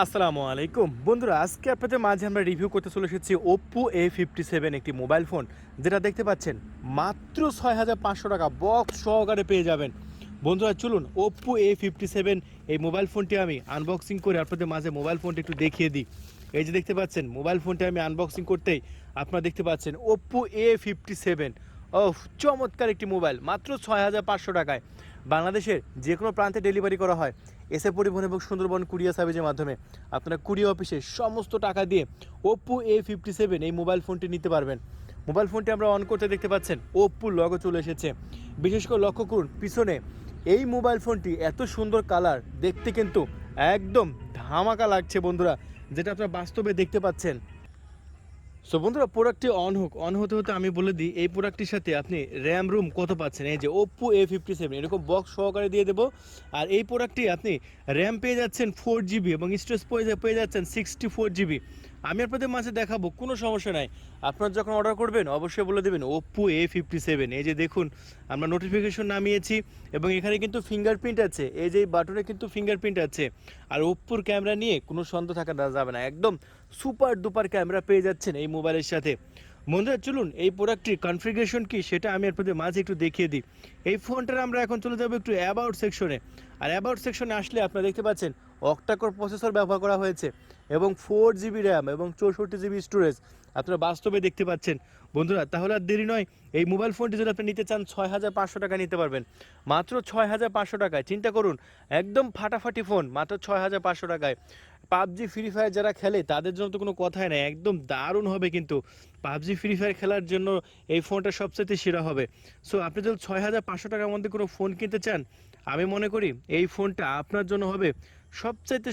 আসসালামু আলাইকুম বন্ধুরা, আজকে আপনাদের মাঝে আমরা রিভিউ করতে চলে এসেছি ওপ্পো A57 একটি মোবাইল ফোন, যেটা দেখতে পাচ্ছেন মাত্র 6,500 টাকা বক্স সহকারে পেয়ে যাবেন। বন্ধুরা চলুন ওপ্পো A57 এই মোবাইল ফোনটি আমি আনবক্সিং করে আপনাদের মাঝে মোবাইল ফোনটি একটু দেখিয়ে দিই। এই যে দেখতে পাচ্ছেন মোবাইল ফোনটি আমি আনবক্সিং করতেই আপনারা দেখতে পাচ্ছেন ওপ্পো A57। ও চমৎকার একটি মোবাইল, মাত্র 6,500 টাকায় বাংলাদেশের যে কোনো প্রান্তে ডেলিভারি করা হয় এসএ পরিবহন এবং সুন্দরবন কুরিয়ার সার্ভিসের মাধ্যমে। আপনারা কুরিয়ার অফিসে সমস্ত টাকা দিয়ে ওপ্পো A57 এই মোবাইল ফোনটি নিতে পারবেন। মোবাইল ফোনটি আমরা অন করতে দেখতে পাচ্ছেন ওপ্পোর লগো চলে এসেছে। বিশেষ করে লক্ষ্য করুন পিছনে এই মোবাইল ফোনটি এত সুন্দর কালার, দেখতে কিন্তু একদম ধামাকা লাগছে বন্ধুরা, যেটা আপনারা বাস্তবে দেখতে পাচ্ছেন। সো বন্ধুরা প্রোডাক্টটি অন হতে হতে আমি বলে দিই এই প্রোডাক্টটির সাথে আপনি র্যাম রুম কত পাচ্ছেন। এই যে ওপ্পো A57 এরকম বক্স সহকারে দিয়ে দেবো। আর এই প্রোডাক্টটি আপনি র্যাম পেয়ে যাচ্ছেন 4GB এবং স্টোরেজ পেয়ে যাচ্ছেন 64GB। আমি আপনাদের মাঝে দেখাবো, কোনো সমস্যা নাই। আপনারা যখন অর্ডার করবেন অবশ্যই বলে দেবেন ওপ্পো A57। এই যে দেখুন আমরা নোটিফিকেশন নামিয়েছি এবং এখানে কিন্তু ফিঙ্গারপ্রিন্ট আছে, এই যে বাটনে কিন্তু ফিঙ্গারপ্রিন্ট আছে। আর ওপ্পোর ক্যামেরা নিয়ে কোনো সন্দেহ থাকা যাবে না, একদম সুপার ডুপার ক্যামেরা পেয়ে যাচ্ছেন এই মোবাইলের সাথে। বন্ধুরা চলুন এই প্রোডাক্টটির কনফিগারেশন কি সেটা আমি আপনাদের মাঝে একটু দেখিয়ে দিই। এই ফোনটার আমরা এখন চলে যাবো একটু অ্যাবাউট সেকশনে। আর অ্যাবাউট সেকশনে আসলে আপনারা দেখতে পাচ্ছেন অক্টাকোর প্রসেসর ব্যবহার করা হয়েছে এবং 4GB র্যাম এবং 64GB স্টোরেজ আপনারা বাস্তবে দেখতে পাচ্ছেন। বন্ধুরা তাহলে আর দেরি নয়, এই মোবাইল ফোনটি যদি আপনি নিতে চান 6,500 টাকা নিতে পারবেন, মাত্র 6,500 টাকায়। চিন্তা করুন একদম ফাটাফাটি ফোন মাত্র 6,500 টাকায়। পাবজি ফ্রি ফায়ার যারা খেলে তাদের জন্য তো কোনো কথাই নাই, একদম দারুণ হবে। কিন্তু পাবজি ফ্রি ফায়ার খেলার জন্য এই ফোনটা সবচেয়ে সেরা হবে। সো আপনি যদি 6,500 টাকার মধ্যে কোনো ফোন কিনতে চান, আমি মনে করি এই ফোনটা আপনার জন্য হবে সবচাইতে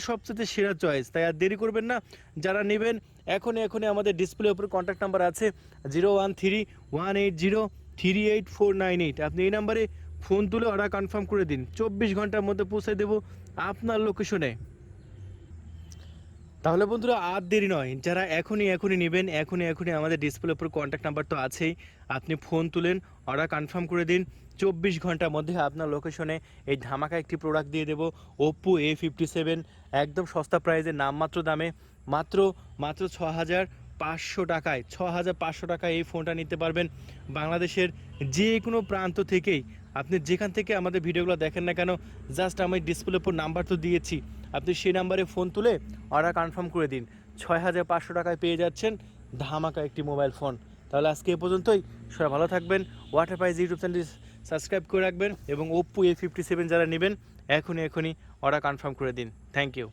সেরা চয়েস। তাই আর দেরি করবেন না, যারা নেবেন এখনই আমাদের ডিসপ্লের উপর কন্ট্যাক্ট নাম্বার আছে 013180384998। আপনি এই নাম্বারে ফোন তুলে অর্ডার কনফার্ম করে দিন, 24 ঘন্টার মধ্যে পৌঁছে দেবো আপনার লোকেশনে। তাহলে বন্ধুরা আর দেরি নয়, যারা এখনই নেবেন এখনই আমাদের ডিসপ্লের উপর কন্ট্যাক্ট নাম্বার তো আছেই, আপনি ফোন তুলেন অর্ডার কনফার্ম করে দিন, 24 ঘন্টার মধ্যে আপনার লোকেশনে এই ধামাকা একটি প্রোডাক্ট দিয়ে দেবো ওপ্পো A57 একদম সস্তা প্রাইসে, নামমাত্র দামে, মাত্র 6,500 টাকায়। 6,500 টাকায় এই ফোনটা নিতে পারবেন বাংলাদেশের যে কোনো প্রান্ত থেকেই। আপনি যেখান থেকে আমাদের ভিডিওগুলো দেখেন না কেন, জাস্ট আমি ডিসপ্লের উপর নাম্বার তো দিয়েছি, আপনি সেই নাম্বারে ফোন তুলে অর্ডার কনফার্ম করে দিন, 6,500 টাকায় পেয়ে যাচ্ছেন ধামাকা একটি মোবাইল ফোন। তাহলে আজকে এ পর্যন্তই, সবাই ভালো থাকবেন। ওয়াটার প্রাইজ ইউটিউব চ্যানেলটি সাবস্ক্রাইব করে রাখবেন এবং ওপ্পো A57 যারা নেবেন এখনই অর্ডার কনফার্ম করে দিন। Thank you.